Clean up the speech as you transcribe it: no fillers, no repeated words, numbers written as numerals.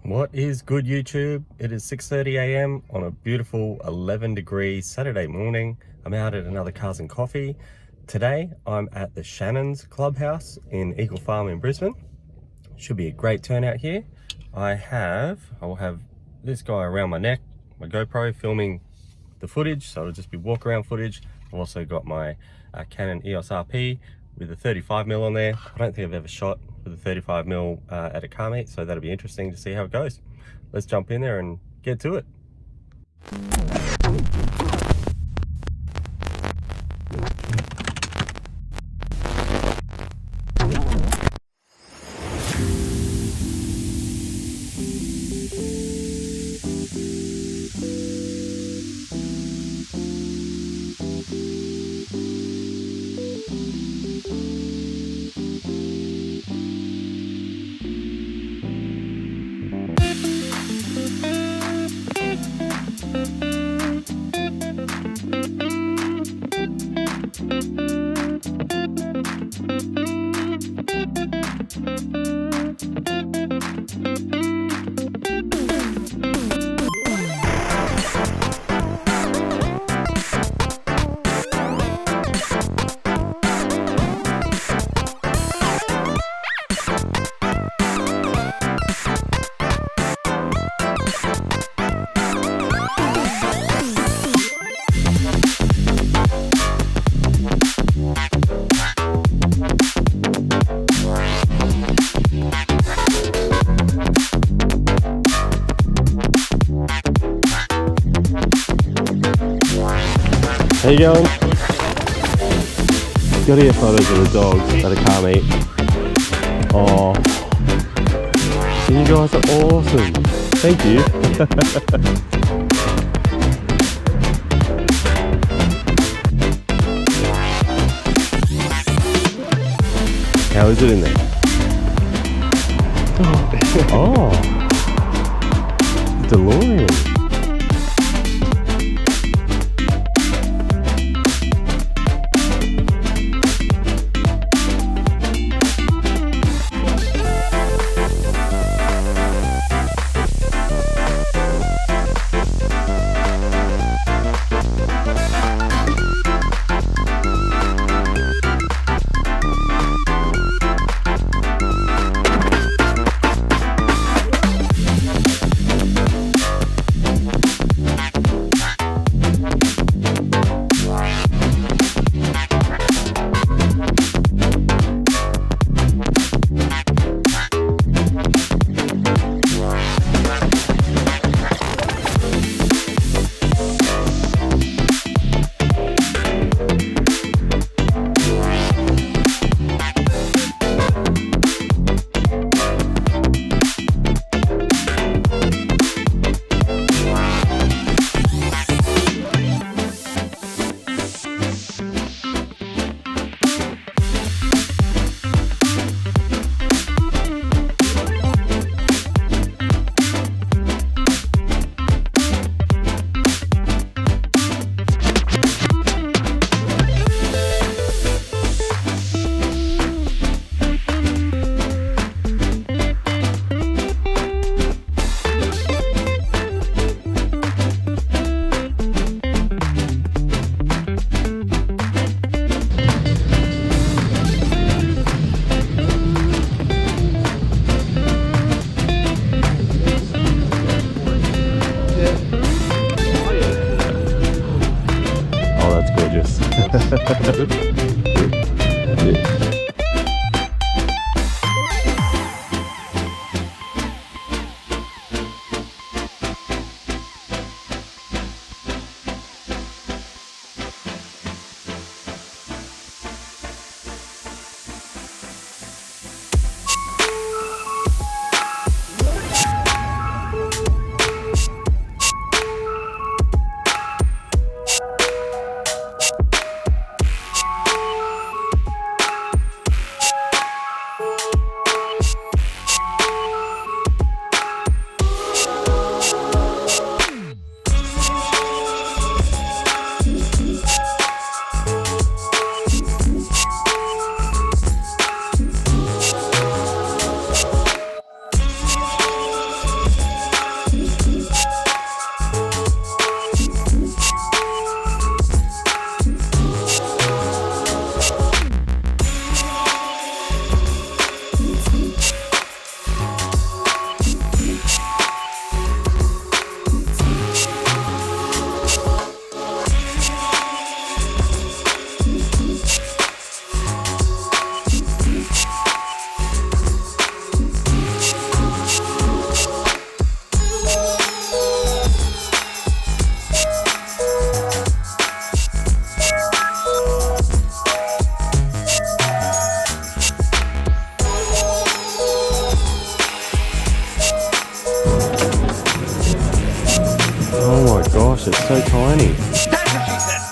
What is good, YouTube? It is 6:30 a.m. on a beautiful 11-degree Saturday morning. I'm out at another Cars and Coffee. Today I'm at the Shannons clubhouse in Eagle Farm in Brisbane. Should be a great turnout here. I will have this guy around my neck, my GoPro, filming the footage, so it'll just be walk around footage. I've also got my Canon EOS RP with a 35mm on there. I don't think I've ever shot with a 35mm at a car meet, so that'll be interesting to see how it goes. Let's jump in there and get to it. How you going? Gotta get photos of the dogs at a car meet. Oh, you guys are awesome. Thank you. How is it in there? Oh, DeLorean. gosh, it's so tiny. That's what she said.